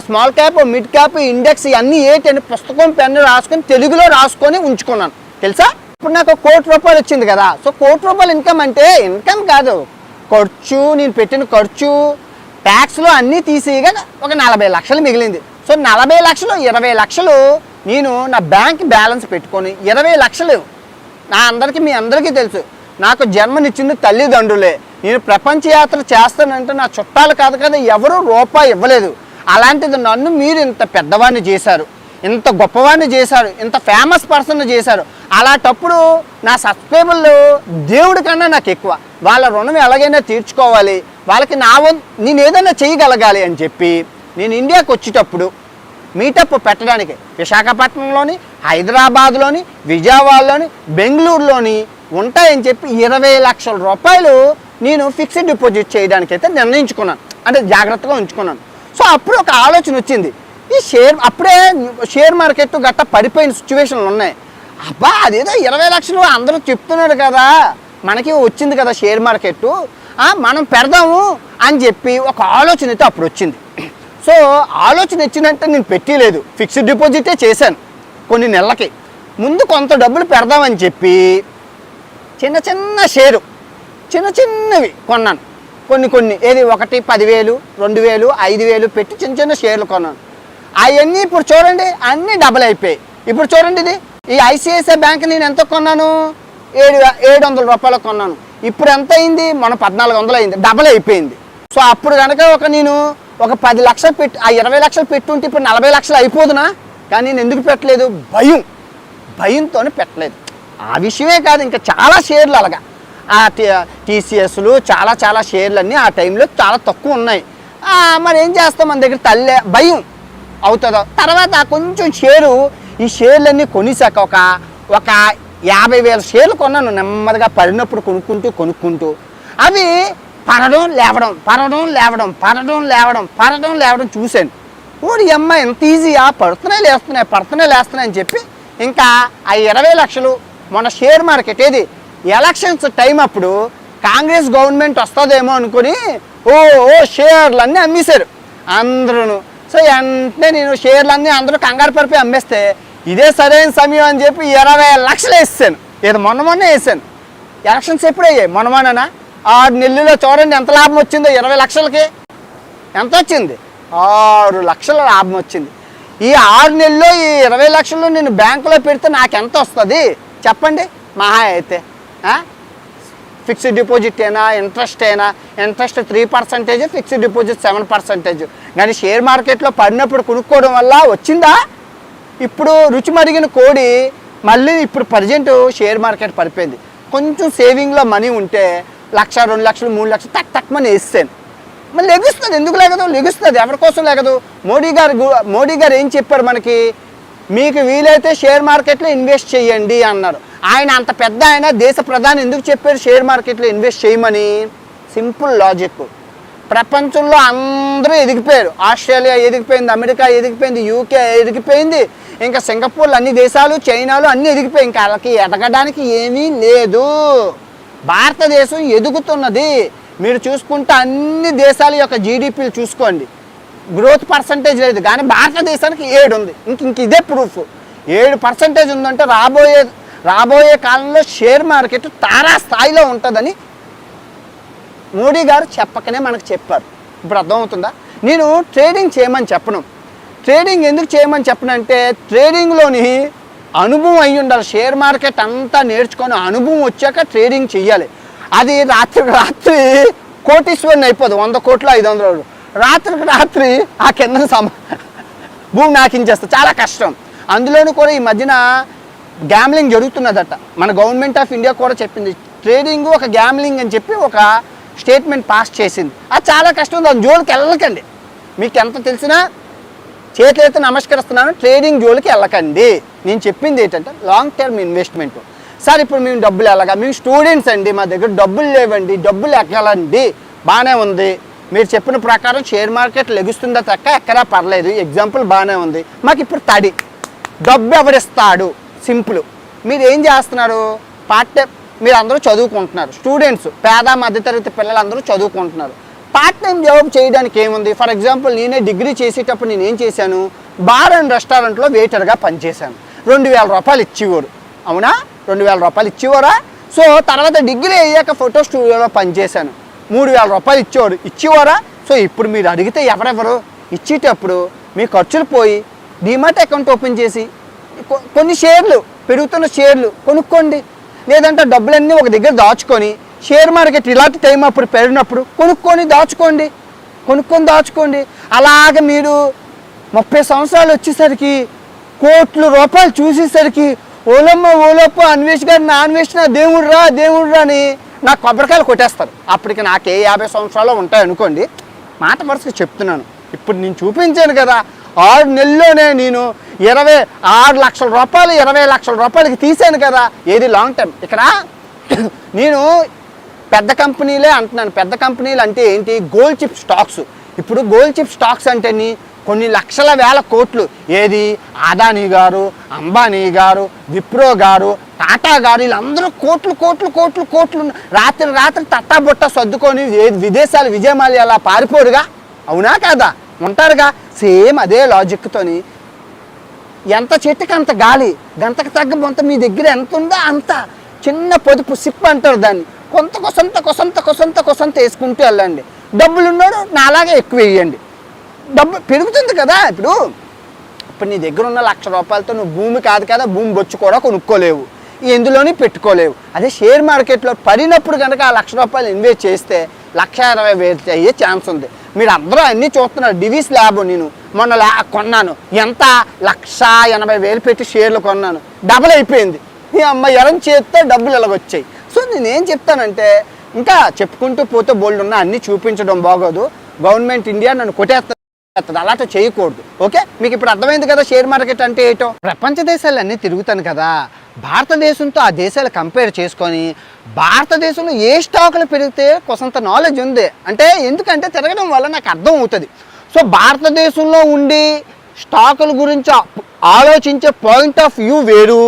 small cap mid cap index ఇవన్నీ ఏంటి అని పుస్తకం పెన్ను రాసుకొని తెలుగులో రాసుకొని ఉంచుకున్నాను తెలుసా. ఇప్పుడు నాకు 1 కోటి రూపాయలు వచ్చింది కదా. సో 1 కోటి రూపాయలు ఇన్కమ్ అంటే ఇన్కమ్ కాదు, ఖర్చు, నేను పెట్టిన ఖర్చు ట్యాక్స్లో అన్నీ తీసేయగా ఒక 40 లక్షలు మిగిలింది. సో 40 లక్షలు 20 లక్షలు నేను నా బ్యాంక్ బ్యాలెన్స్ పెట్టుకొని 20 లక్షలు మీ అందరికీ తెలుసు నాకు జన్మనిచ్చింది తల్లిదండ్రులే. నేను ప్రపంచ యాత్ర చేస్తానంటే నా చుట్టాలు కాదు కదా, ఎవరు రూపాయి ఇవ్వలేదు. అలాంటిది నన్ను మీరు ఇంత పెద్దవాడిని చేశారు, ఇంత గొప్పవాడిని చేశారు, ఇంత ఫేమస్ పర్సన్ చేశారు. అలాంటప్పుడు నా సబ్స్క్రైబర్లు దేవుడి కన్నా నాకు ఎక్కువ, వాళ్ళ రుణం ఎలాగైనా తీర్చుకోవాలి, వాళ్ళకి నేను ఏదైనా చేయగలగాలి అని చెప్పి నేను ఇండియాకి వచ్చేటప్పుడు మీటప్ పెట్టడానికి విశాఖపట్నంలోని, హైదరాబాద్లోని, విజయవాడలోని, బెంగళూరులోని ఉంటాయని చెప్పి 20 లక్షల రూపాయలు నేను ఫిక్స్డ్ డిపాజిట్ చేయడానికి అయితే నిర్ణయించుకున్నాను, అంటే జాగ్రత్తగా ఉంచుకున్నాను. సో అప్పుడు ఒక ఆలోచన వచ్చింది, ఈ అప్పుడే షేర్ మార్కెట్ గట్ట పడిపోయిన సిచ్యువేషన్లు ఉన్నాయి. అబ్బా అదేదో 20 లక్షలు అందరూ చెప్తున్నారు కదా, మనకి వచ్చింది కదా షేర్ మార్కెట్, మనం పెడదాము అని చెప్పి ఒక ఆలోచన అయితే అప్పుడు వచ్చింది. సో ఆలోచన వచ్చిందంటే నేను పెట్టలేదు, ఫిక్స్డ్ డిపాజిటే చేశాను. కొన్ని నెలలకి ముందు కొంత డబ్బులు పెడదామని చెప్పి చిన్న షేరు చిన్నవి కొన్నాను. కొన్ని ఏది 1 10,000 2,000 5,000 పెట్టి చిన్న షేర్లు కొన్నాను. అవన్నీ ఇప్పుడు చూడండి అన్నీ డబల్ అయిపోయాయి. ఇప్పుడు చూడండి ఇది ఈ ఐసిఐసిఐ బ్యాంక్ నేను ఎంత కొన్నాను, 700 రూపాయలు కొన్నాను. ఇప్పుడు ఎంత అయింది, మన 1400 అయింది, డబల్ అయిపోయింది. సో అప్పుడు కనుక నేను ఒక 10 లక్షలు పెట్టి ఆ 20 లక్షలు పెట్టుంటే ఇప్పుడు 40 లక్షలు అయిపోదునా. కానీ నేను ఎందుకు పెట్టలేదు, భయంతోనే పెట్టలేదు. ఆ విషయమే కాదు, ఇంకా చాలా షేర్లు అలాగా ఆ టీసీఎస్లు చాలా షేర్లు ఆ టైంలో చాలా తక్కువ ఉన్నాయి. మరి ఏం చేస్తాం, మన దగ్గర భయం అవుతుందో. తర్వాత కొంచెం ఈ షేర్లన్నీ కొనిసాక ఒక 50,000 షేర్లు కొన్నాను. నెమ్మదిగా పడినప్పుడు కొనుక్కుంటూ అవి పడడం లేవడం చూశాను. ఓడి అమ్మ ఎంత ఈజీయా, పడుతున్నాయి లేస్తున్నాయి అని చెప్పి ఇంకా ఆ 20 లక్షలు మన షేర్ మార్కెట్ ఏది ఎలక్షన్స్ టైం అప్పుడు కాంగ్రెస్ గవర్నమెంట్ వస్తుందేమో అనుకుని షేర్లన్నీ అమ్మేశారు అందరూ. సో వెంటనే నేను షేర్లన్నీ అందరూ కంగారు పడిపోయి అమ్మేస్తే ఇదే సరైన సమయం అని చెప్పి 20 లక్షలు వేసాను. మొన్న వేసాను. ఎలక్షన్స్ ఎప్పుడు అయ్యాయి? మొన్నమోననా 6 నెలల్లో చూడండి ఎంత లాభం వచ్చిందో. 20 లక్షలకి ఎంత వచ్చింది? 6 లక్షల లాభం వచ్చింది. ఈ 6 నెలల్లో ఈ 20 లక్షలు నేను బ్యాంకులో పెడితే నాకు ఎంత వస్తుంది చెప్పండి? మహా అయితే ఫిక్స్డ్ డిపాజిట్ అయినా ఇంట్రెస్ట్ 3%, ఫిక్స్డ్ డిపాజిట్ 7%. కానీ షేర్ మార్కెట్లో పడినప్పుడు కొనుక్కోవడం వల్ల వచ్చిందా? ఇప్పుడు రుచి మరిగిన కోడి మళ్ళీ ఇప్పుడు ప్రజెంట్ షేర్ మార్కెట్ పడిపోయింది. కొంచెం సేవింగ్లో మనీ ఉంటే 1,00,000, 2 లక్షలు, 3 లక్షలు తక్కువని వేస్తాను, మళ్ళీ లెగుస్తుంది. ఎందుకు లేగదు? లెగుస్తుంది. ఎవరి కోసం లేగదు? మోడీ గారు ఏం చెప్పారు మనకి? మీకు వీలైతే షేర్ మార్కెట్లో ఇన్వెస్ట్ చేయండి అన్నారు. ఆయన అంత పెద్ద ఆయన దేశ ప్రధాని ఎందుకు చెప్పారు షేర్ మార్కెట్లో ఇన్వెస్ట్ చేయమని? Simple logic. ప్రపంచంలో అందరూ ఎదిగిపోయారు. ఆస్ట్రేలియా ఎదిగిపోయింది, అమెరికా ఎదిగిపోయింది, యూకే ఎదిగిపోయింది, ఇంకా సింగపూర్లో అన్ని దేశాలు, చైనాలో అన్నీ ఎదిగిపోయి ఇంకా వాళ్ళకి ఎదగడానికి ఏమీ లేదు. భారతదేశం ఎదుగుతున్నది. మీరు చూసుకుంటే అన్ని దేశాల యొక్క జీడిపిలు చూసుకోండి, గ్రోత్ పర్సంటేజ్ లేదు. కానీ భారతదేశానికి 7 ఉంది. ఇంక ఇదే ప్రూఫ్. 7% ఉందంటే రాబోయే కాలంలో షేర్ మార్కెట్ తారా స్థాయిలో ఉంటుందని మోడీ గారు చెప్పకనే మనకు చెప్పారు. ఇప్పుడు అర్థమవుతుందా? నేను ట్రేడింగ్ చేయమని చెప్పను. ట్రేడింగ్ ఎందుకు చేయమని చెప్పనంటే ట్రేడింగ్లోని అనుభవం అయ్యి ఉండాలి. షేర్ మార్కెట్ అంతా నేర్చుకొని అనుభవం వచ్చాక ట్రేడింగ్ చెయ్యాలి. అది రాత్రి కోటీశ్వరుని అయిపోదు. 100 కోట్లు 500 రాత్రి ఆ కింద భూమి నాకించేస్తా. చాలా కష్టం. అందులోనూ కూడా ఈ మధ్యన గ్యామ్లింగ్ జరుగుతున్నదట. మన గవర్నమెంట్ ఆఫ్ ఇండియా కూడా చెప్పింది ట్రేడింగ్ ఒక గ్యామ్లింగ్ అని చెప్పి ఒక స్టేట్మెంట్ పాస్ చేసింది. అది చాలా కష్టం. దాని జోలికి వెళ్ళకండి. మీకు ఎంత తెలిసినా చేతులైతే నమస్కరిస్తున్నాను, ట్రేడింగ్ జోలికి వెళ్ళకండి. నేను చెప్పింది ఏంటంటే లాంగ్ టర్మ్ ఇన్వెస్ట్మెంట్. సార్ ఇప్పుడు మేము డబ్బులు ఎలాగా? మేము స్టూడెంట్స్ అండి, మా దగ్గర డబ్బులు లేవండి, డబ్బులు ఎక్కాలండి. బాగానే ఉంది. మీరు చెప్పిన ప్రకారం షేర్ మార్కెట్ లెగుస్తుందా తక్క ఎక్కడా పర్లేదు, ఎగ్జాంపుల్ బాగానే ఉంది. మాకు ఇప్పుడు తడి డబ్బు ఎవరిస్తాడు? సింపుల్. మీరు ఏం చేస్తున్నారు? Part time. మీరు అందరూ చదువుకుంటున్నారు, స్టూడెంట్స్, పేద మధ్యతరగతి పిల్లలందరూ చదువుకుంటున్నారు. పార్ట్ టైం జాబ్ చేయడానికి ఏముంది? ఫర్ ఎగ్జాంపుల్ నేనే డిగ్రీ చేసేటప్పుడు నేను ఏం చేశాను? బార్ అండ్ రెస్టారెంట్లో వెయిటర్గా పనిచేశాను. 2,000 రూపాయలు ఇచ్చేవారు. అవునా? 2,000 రూపాయలు ఇచ్చేవారా? సో తర్వాత డిగ్రీ అయ్యాక ఫోటో స్టూడియోలో పనిచేశాను. 3,000 రూపాయలు ఇచ్చేవారా? సో ఇప్పుడు మీరు అడిగితే ఎవరెవరు ఇచ్చేటప్పుడు మీ ఖర్చులు పోయి డిమాట్ అకౌంట్ ఓపెన్ చేసి కొన్ని షేర్లు, పెరుగుతున్న షేర్లు కొనుక్కోండి. లేదంటే డబ్బులన్నీ ఒక దగ్గర దాచుకొని షేర్ మార్కెట్ ఇలాంటి టైం అప్పుడు పెరిగినప్పుడు కొనుక్కొని దాచుకోండి. అలాగ మీరు 30 సంవత్సరాలు వచ్చేసరికి కోట్ల రూపాయలు చూసేసరికి ఓలప్ప అన్వేష్ గారు నా అన్వేష్ నా దేవుడురా అని నాకు కొబ్బరికాయలు కొట్టేస్తారు. అప్పటికి నాకే 50 సంవత్సరాలు ఉంటాయి అనుకోండి. మాట వరుసగా చెప్తున్నాను. ఇప్పుడు నేను చూపించాను కదా, 6 నెలల్లోనే నేను 6 లక్షల రూపాయలు 20 లక్షల రూపాయలకి తీసాను కదా. ఏది లాంగ్ టర్మ్. ఇక్కడ నేను పెద్ద కంపెనీలే అంటున్నాను. పెద్ద కంపెనీలు అంటే ఏంటి? Gold chip stocks. ఇప్పుడు గోల్డ్ చిప్ స్టాక్స్ అంటే కొన్ని లక్షల వేల కోట్లు. ఏది? అదానీ గారు, అంబానీ గారు, విప్రో గారు, టాటా గారు, వీళ్ళందరూ కోట్లు రాత్రి తట్టాబుట్ట సర్దుకొని విదేశాలు విజయమాలి అలా పారిపోరుగా. అవునా కాదా? ఉంటారుగా. సేమ్ అదే లాజిక్తోని ఎంత చెట్టుకి అంత గాలి, గంతకు తగ్గ బొంత మీ దగ్గర ఎంత ఉందో అంత చిన్న పొదుపు సిప్ అంటారు దాన్ని. కొసంత వేసుకుంటూ వెళ్ళండి. డబ్బులు ఉన్నాడు నాలాగే ఎక్కువ వేయండి. డబ్బు పెరుగుతుంది కదా. ఇప్పుడు నీ దగ్గర ఉన్న 1,00,000 రూపాయలతో నువ్వు భూమి కాదు కదా, భూమి బొచ్చు కూడా కొనుక్కోలేవు, ఎందులోని పెట్టుకోలేవు. అదే షేర్ మార్కెట్లో పడినప్పుడు కనుక ఆ 1,00,000 రూపాయలు ఇన్వెస్ట్ చేస్తే 1,20,000 అయ్యే ఛాన్స్ ఉంది. మీరు అందరూ అన్నీ చూస్తున్నారు. డివిస్ ల్యాబ్ నేను మొన్న కొన్నాను. ఎంత? 1,80,000 పెట్టి షేర్లు కొన్నాను. డబుల్ అయిపోయింది. ఈ అమ్మాయి ఎరం చేస్తే డబ్బులు ఇలాగొచ్చాయి. సో నేనేం చెప్తానంటే ఇంకా చెప్పుకుంటూ పోతే బోల్డ్ ఉన్నా అన్నీ చూపించడం బాగోదు. గవర్నమెంట్ ఇండియా నన్ను కొట్టేస్తుంది, అలాంటి చేయకూడదు. ఓకే, మీకు ఇప్పుడు అర్థమైంది కదా షేర్ మార్కెట్ అంటే ఏంటో. ప్రపంచ దేశాలన్నీ తిరుగుతాను కదా, భారతదేశంతో ఆ దేశాలు కంపేర్ చేసుకొని భారతదేశంలో ఏ స్టాకులు పెరిగితే కొంత నాలెడ్జ్ ఉంది. అంటే ఎందుకంటే తిరగడం వల్ల నాకు అర్థం అవుతుంది. సో భారతదేశంలో ఉండి స్టాకుల గురించి ఆలోచించే పాయింట్ ఆఫ్ వ్యూ వేరు,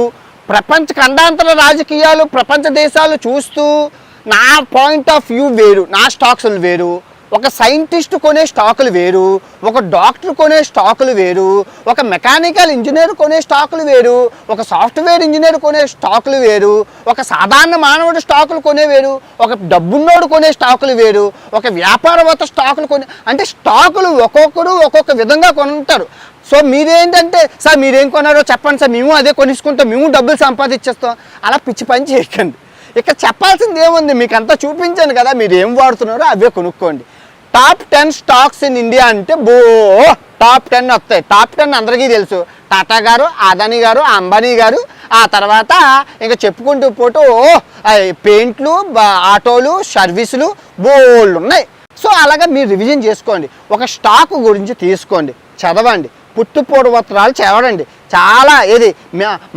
ప్రపంచ ఖండాంతర రాజకీయాలు ప్రపంచ దేశాలు చూస్తూ నా పాయింట్ ఆఫ్ వ్యూ వేరు, నా స్టాక్స్లు వేరు. ఒక సైంటిస్ట్ కొనే స్టాకులు వేరు, ఒక డాక్టర్ కొనే స్టాకులు వేరు, ఒక మెకానికల్ ఇంజనీర్ కొనే స్టాకులు వేరు, ఒక సాఫ్ట్వేర్ ఇంజనీర్ కొనే స్టాకులు వేరు, ఒక సాధారణ మానవుడు స్టాకులు కొనే వేరు, ఒక డబ్బున్నోడు కొనే స్టాకులు వేరు, ఒక వ్యాపారవేత్త స్టాకులు కొనే, అంటే స్టాకులు ఒక్కొక్కరు ఒక్కొక్క విధంగా కొంటారు. సో మీరేంటంటే సార్ మీరేం కొన్నారో చెప్పండి సార్, మేము అదే కొనిసుకుంటాం, మేము డబ్బులు సంపాదించేస్తాం, అలా పిచ్చి పని చేయకండి. ఇక్కడ చెప్పాల్సింది ఏముంది, మీకు అంతా చూపించాను కదా, మీరు ఏం వాడుతున్నారో అవే కొనుక్కోండి. టాప్ 10 స్టాక్స్ ఇన్ ఇండియా అంటే టాప్ 10 వస్తాయి. టాప్ 10 అందరికీ తెలుసు, టాటా గారు, అదానీ గారు, అంబానీ గారు, ఆ తర్వాత ఇంకా చెప్పుకుంటూ పోతూ పెయింట్లు, ఆటోలు, సర్వీసులు బోల్డ్ ఉన్నాయి. సో అలాగా మీరు రివిజన్ చేసుకోండి, ఒక స్టాక్ గురించి తీసుకోండి, చదవండి, పుట్టుపూర్వోత్తరాలు చదవండి. చాలా ఏది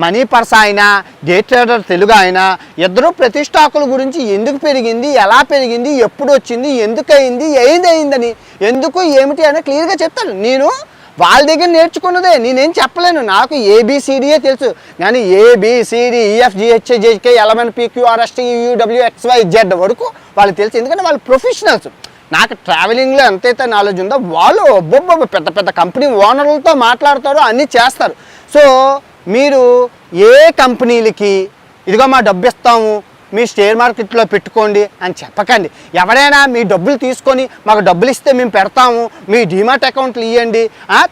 మనీ పర్స్ అయినా డే ట్రేడర్ తెలుగు అయినా ఇద్దరు ప్రతి స్టాకుల గురించి ఎందుకు పెరిగింది, ఎలా పెరిగింది, ఎప్పుడు వచ్చింది, ఎందుకు అయింది, అయిందని, ఎందుకు ఏమిటి అని క్లియర్గా చెప్తాను. నేను వాళ్ళ దగ్గర నేర్చుకున్నదే, నేనేం చెప్పలేను, నాకు ఏబిసిడియే తెలుసు, కానీ ABCDEFGHIJK LMNPQRST UWXYZ వరకు వాళ్ళు తెలుసు, ఎందుకంటే వాళ్ళు ప్రొఫెషనల్స్. నాకు ట్రావెలింగ్లో ఎంతైతే నాలెడ్జ్ ఉందో వాళ్ళు పెద్ద పెద్ద కంపెనీ ఓనర్లతో మాట్లాడతారు, అన్నీ చేస్తారు. సో మీరు ఏ కంపెనీలకి ఇదిగో మా డబ్బు ఇస్తాము, మీ షేర్ మార్కెట్లో పెట్టుకోండి అని చెప్పకండి. ఎవరైనా మీ డబ్బులు తీసుకొని మాకు డబ్బులు ఇస్తే మేము పెడతాము, మీ డీమాట్ అకౌంట్లు ఇవ్వండి,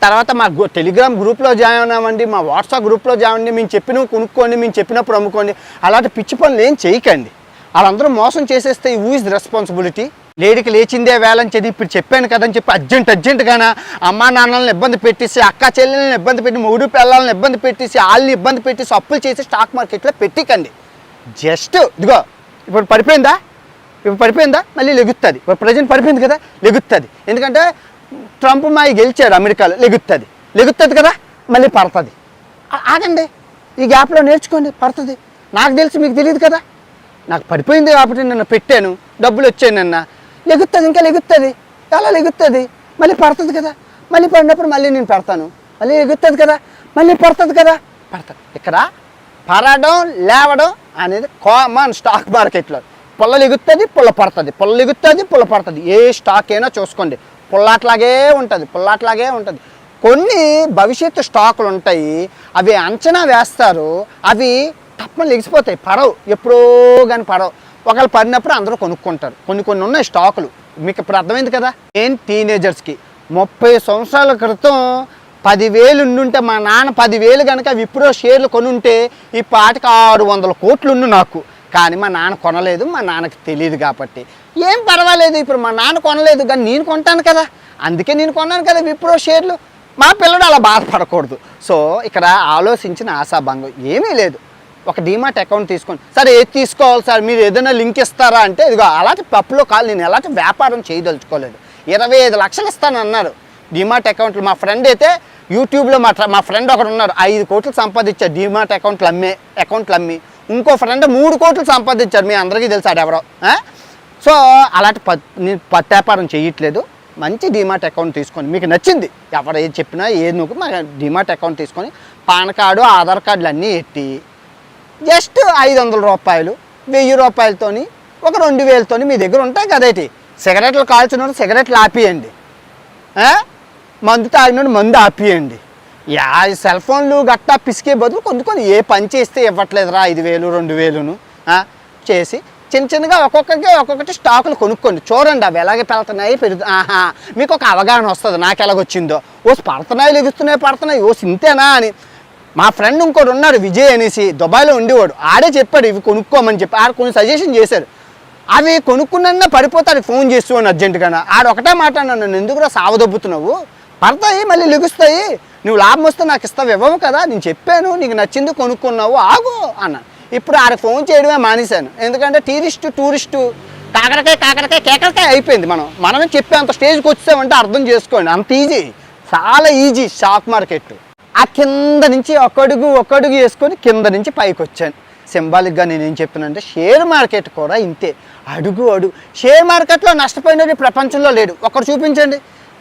తర్వాత మా టెలిగ్రామ్ గ్రూప్లో జాయిన్ అవ్వండి, మా వాట్సాప్ గ్రూప్లో జాయిన్ అవ్వండి, మేము చెప్పినవి కొనుక్కోండి, మేము చెప్పినప్పుడు అమ్ముకోండి, అలాంటి పిచ్చి పనులు ఏం చేయకండి. వాళ్ళందరూ మోసం చేసేస్తే హూ ఇస్ ద రెస్పాన్సిబిలిటీ? లేడికి లేచిందే వేలని చెప్పి ఇప్పుడు చెప్పాను కదని చెప్పి అర్జెంటుగానా అమ్మా నాన్నలను ఇబ్బంది పెట్టేసి, అక్క చెల్లెలను ఇబ్బంది పెట్టి, మూడు పిల్లలను ఇబ్బంది పెట్టేసి, వాళ్ళని ఇబ్బంది పెట్టేసి అప్పులు చేసి స్టాక్ మార్కెట్లో పెట్టికండి. జస్ట్ ఇదిగో ఇప్పుడు పడిపోయిందా మళ్ళీ లెగుస్తుంది. ఇప్పుడు ప్రజెంట్ పడిపోయింది కదా, లెగుస్తుంది. ఎందుకంటే ట్రంప్ మాయి గెలిచాడు అమెరికాలో, లెగుతుంది కదా, మళ్ళీ పడుతుంది. ఆగండి, ఈ గ్యాప్లో నేర్చుకోండి, పడుతుంది. నాకు తెలిసి మీకు తెలియదు కదా, నాకు పడిపోయింది కాబట్టి నిన్న పెట్టాను, డబ్బులు వచ్చాయి, నిన్న లెగుతుంది, ఇంకా లెగుతుంది, ఎలా లెగుతుంది, మళ్ళీ పడుతుంది కదా, మళ్ళీ పడినప్పుడు మళ్ళీ నేను పెడతాను, మళ్ళీ లెగుతుంది కదా, మళ్ళీ పడుతుంది కదా, ఇక్కడ పడడం లేవడం అనేది కామన్ స్టాక్ మార్కెట్లో. పుల్ల లెగుతుంది, పుల్ల పడుతుంది, పుల్ల లెగుతుంది, పుల్ల పడుతుంది. ఏ స్టాక్ అయినా చూసుకోండి, పుల్లాట్లాగే ఉంటుంది. కొన్ని భవిష్యత్తు స్టాకులు ఉంటాయి, అవి అంచనా వేస్తారు, అవి తప్పని లెగిసిపోతాయి, పడవు, ఎప్పుడో కానీ పడవు. ఒకవేళ పడినప్పుడు అందరూ కొనుక్కుంటారు. కొన్ని ఉన్నాయి స్టాకులు, మీకు ఇప్పుడు అర్థమైంది కదా. నేను టీనేజర్స్కి 30 సంవత్సరాల క్రితం 10,000 ఉండుంటే, మా నాన్న 10,000 కనుక విప్రో షేర్లు కొనుంటే ఈ పాటికి 600 కోట్లు ఉండు నాకు. కానీ మా నాన్న కొనలేదు, మా నాన్నకి తెలియదు కాబట్టి ఏం పర్వాలేదు. ఇప్పుడు మా నాన్న కొనలేదు కానీ నేను కొంటాను కదా, అందుకే నేను కొన్నాను కదా విప్రో షేర్లు. మా పిల్లడు అలా బాధపడకూడదు. సో ఇక్కడ ఆలోచించిన ఆశాభంగం ఏమీ లేదు. ఒక డీమాట్ అకౌంట్ తీసుకోండి. సరే ఏది తీసుకోవాలి సార్, మీరు ఏదైనా లింక్ ఇస్తారా అంటే, ఇదిగో అలాంటి పప్పులో కాదు, నేను ఎలాంటి వ్యాపారం చేయదలుచుకోలేదు. 25 లక్షలు ఇస్తానన్నారు డీమాట్ అకౌంట్లు. మా ఫ్రెండ్ అయితే యూట్యూబ్లో మా ఫ్రెండ్ ఒకడు ఉన్నాడు, 5 కోట్లు సంపాదించాడు డీమాట్ అకౌంట్లు అమ్మి. ఇంకో ఫ్రెండ్ 3 కోట్లు సంపాదించారు, మీ అందరికీ తెలుసాడు ఎవరో. సో అలాంటి నేను పత్తి వ్యాపారం చేయట్లేదు. మంచి డీమాట్ అకౌంట్ తీసుకొని, మీకు నచ్చింది ఎవరు ఏది చెప్పినా ఏది నువ్వు మా డీమాట్ అకౌంట్ తీసుకొని పాన్ కార్డు, ఆధార్ కార్డులు అన్నీ ఎట్టి జస్ట్ 500 రూపాయలు, 1000 రూపాయలతోని, ఒక 2000తోని మీ దగ్గర ఉంటాయి కదేటి. సిగరెట్లు కాల్చినోడు సిగరెట్లు ఆపియండి, మందు తాగినోడు మందు ఆపియండి. సెల్ ఫోన్లు గట్టా పిసికే బదులు కొన్ని ఏ పని చేస్తే ఇవ్వట్లేదురా 5,000 2,000ను చేసి చిన్నగా ఒక్కొక్కటి స్టాకులు కొనుక్కోండి. చూడండి అవి ఎలాగే పెడుతున్నాయి మీకు ఒక అవగాహన వస్తుంది, నాకు ఎలాగొచ్చిందో. పడుతున్నాయి లెగుస్తున్నాయి, ఇంతేనా అని. మా ఫ్రెండ్ ఇంకోటి ఉన్నాడు విజయ్ అనేసి, దుబాయ్లో ఉండేవాడు, ఆడే చెప్పాడు ఇవి కొనుక్కోమని చెప్పి. ఆడ కొన్ని సజెషన్ చేశారు, అవి కొనుక్కున్నా పడిపోతాడు ఫోన్ చేస్తున్నాను అర్జెంటుగా. ఆడ ఒకటే మాట అన్నాను, నన్ను ఎందుకురా సావదొబ్బుతున్నావు, పడతాయి మళ్ళీ లెగుస్తాయి, నువ్వు లాభం వస్తే నాకు ఇస్తావు, ఇవ్వవు కదా, నేను చెప్పాను నీకు నచ్చింది కొనుక్కున్నావు ఆగు అన్నాను. ఇప్పుడు ఆడ ఫోన్ చేయడమే మానేశాను, ఎందుకంటే టూరిస్టు కాకరకాయ అయిపోయింది. మనమే చెప్పేంత స్టేజ్కి వచ్చామంటే అర్థం చేసుకోండి, అంత ఈజీ, చాలా ఈజీ స్టాక్ మార్కెట్. ఆ కింద నుంచి ఒక్కడుగు వేసుకొని కింద నుంచి పైకి వచ్చాను. సింబాలిక్గా నేనేం చెప్తున్నానంటే షేర్ మార్కెట్ కూడా ఇంతే, అడుగు షేర్ మార్కెట్లో నష్టపోయినది ప్రపంచంలో లేడు. ఒకరు చూపించండి,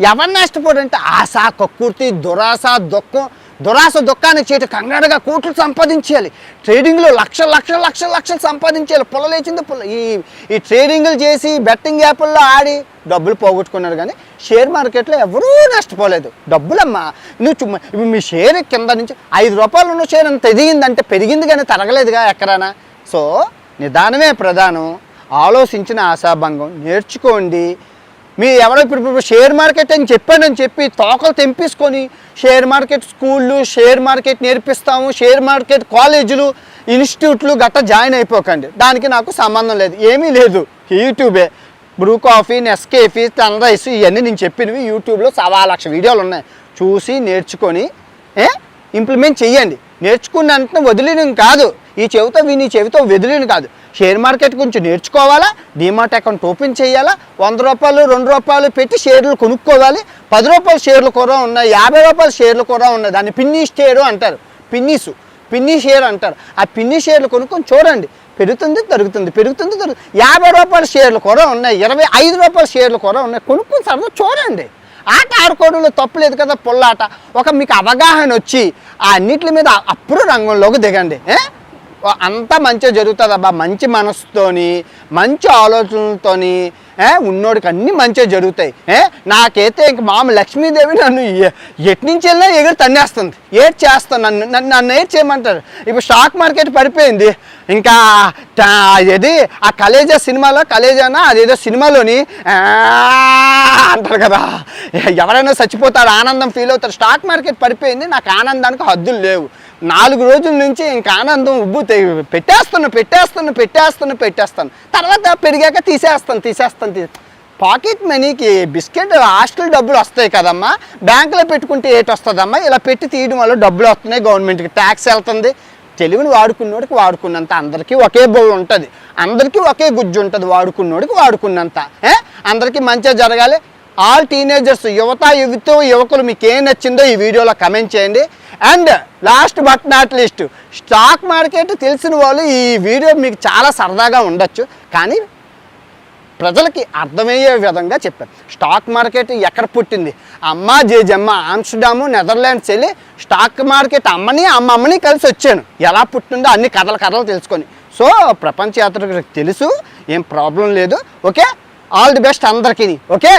ఎవరు నష్టపోడంటే ఆశ, కక్కుర్తి, దురాశ దుఃఖానికి చేయటం, కంగారుగా కోట్లు సంపాదించాలి, ట్రేడింగ్లో లక్షలు సంపాదించాలి, పుల్లలేచింది పుల్ల. ఈ ట్రేడింగ్లు చేసి బెట్టింగ్ యాప్ల్లో ఆడి డబ్బులు పోగొట్టుకున్నారు. కానీ షేర్ మార్కెట్లో ఎవరూ నష్టపోలేదు. డబ్బులమ్మా, నువ్వు మీ షేర్ కింద నుంచి 5 రూపాయలు ఉన్న షేర్ అంత ఎదిగిందంటే పెరిగింది కానీ తరగలేదుగా ఎక్కడైనా. సో నిదానమే ప్రధానం. ఆలోచించిన ఆశాభంగం నేర్చుకోండి. మీ ఎవరో ఇప్పుడు షేర్ మార్కెట్ అని చెప్పానని చెప్పి తోకలు తెంపేసుకొని షేర్ మార్కెట్ స్కూళ్ళు, షేర్ మార్కెట్ నేర్పిస్తాము, షేర్ మార్కెట్ కాలేజీలు, ఇన్స్టిట్యూట్లు గట్రా జాయిన్ అయిపోకండి. దానికి నాకు సంబంధం లేదు, ఏమీ లేదు. యూట్యూబే Bru coffee, Nescafe, Sunrise ఇవన్నీ నేను చెప్పినవి యూట్యూబ్లో 1,00,000 వీడియోలు ఉన్నాయి. చూసి నేర్చుకొని ఇంప్లిమెంట్ చెయ్యండి. నేర్చుకున్న వెంటనే వదిలేను కాదు, ఈ చెవితో విని చెవితో వదిలేను కాదు. షేర్ మార్కెట్ గురించి నేర్చుకోవాలా, డీమార్ట్ అకౌంట్ ఓపెన్ చేయాలా, 100 రూపాయలు 2 రూపాయలు పెట్టి షేర్లు కొనుక్కోవాలి. 10 రూపాయల షేర్లు కూడా ఉన్నాయి, 50 రూపాయల షేర్లు కూడా ఉన్నాయి. దాన్ని పిన్ని షేరు అంటారు, పిన్ని షేర్ అంటారు. ఆ పిన్ని షేర్లు కొనుక్కొని చూడండి, పెరుగుతుంది తరుగుతుంది, 50 రూపాయల షేర్లు కూడా ఉన్నాయి, 25 రూపాయల షేర్లు కూడా ఉన్నాయి. కొనుక్కొని సరదా చూడండి. ఆట ఆడుకోవడంలో తప్పులేదు కదా, పొల్లాట. మీకు అవగాహన వచ్చి ఆ అన్నిటి మీద అప్పుడు రంగంలోకి దిగండి. అంతా మంచిగా జరుగుతుంది అబ్బా. మంచి మనసుతోని, మంచి ఆలోచనలతోని ఉన్నోడికి అన్నీ మంచిగా జరుగుతాయి. నాకైతే ఇంక మామ లక్ష్మీదేవి నన్ను ఎటు నుంచి వెళ్ళినా ఎగురు తన్నేస్తుంది, ఏడ్ చేస్తాను, నన్ను ఏడ్ చేయమంటారు. ఇప్పుడు స్టాక్ మార్కెట్ పడిపోయింది. ఇంకా అది ఆ కలేజానా అదేదో సినిమాలోని అంటారు కదా, ఎవరైనా చచ్చిపోతారు, ఆనందం ఫీల్ అవుతారు. స్టాక్ మార్కెట్ పడిపోయింది, నాకు ఆనందానికి హద్దులు లేవు. 4 రోజుల నుంచి ఇంకా ఆనందం ఉబ్బు పెట్టేస్తాను. తర్వాత పెరిగాక తీసేస్తాను. పాకెట్ మనీకి బిస్కెట్ హాస్టల్ డబ్బులు వస్తాయి కదమ్మా, బ్యాంకులో పెట్టుకుంటే ఏటి వస్తుందమ్మా. ఇలా పెట్టి తీయడం వల్ల డబ్బులు వస్తున్నాయి, గవర్నమెంట్కి ట్యాక్స్ వెళ్తుంది. తెలివిని వాడుకున్నోడికి వాడుకున్నంత, అందరికీ ఒకే బౌల్ ఉంటుంది, అందరికీ ఒకే గుజ్జు ఉంటుంది. వాడుకున్నోడికి వాడుకున్నంత. అందరికీ మంచిగా జరగాలి. ఆల్ టీనేజర్స్, యువకులు మీకు ఏం నచ్చిందో ఈ వీడియోలో కమెంట్ చేయండి. And last but not least, stock market తెలిసిన వాళ్ళు ఈ వీడియో మీకు చాలా సరదాగా ఉండొచ్చు, కానీ ప్రజలకి అర్థమయ్యే విధంగా చెప్పారు. స్టాక్ మార్కెట్ ఎక్కడ పుట్టింది? అమ్మ జేజమ్మ ఆమ్స్టర్డాము, నెదర్లాండ్స్ వెళ్ళి స్టాక్ మార్కెట్ అమ్మని కలిసి వచ్చాను. ఎలా పుట్టిందో అన్ని కథలు తెలుసుకొని. సో ప్రపంచ యాత్రకు తెలుసు, ఏం ప్రాబ్లం లేదు. ఓకే, ఆల్ ది బెస్ట్ అందరికీ. ఓకే.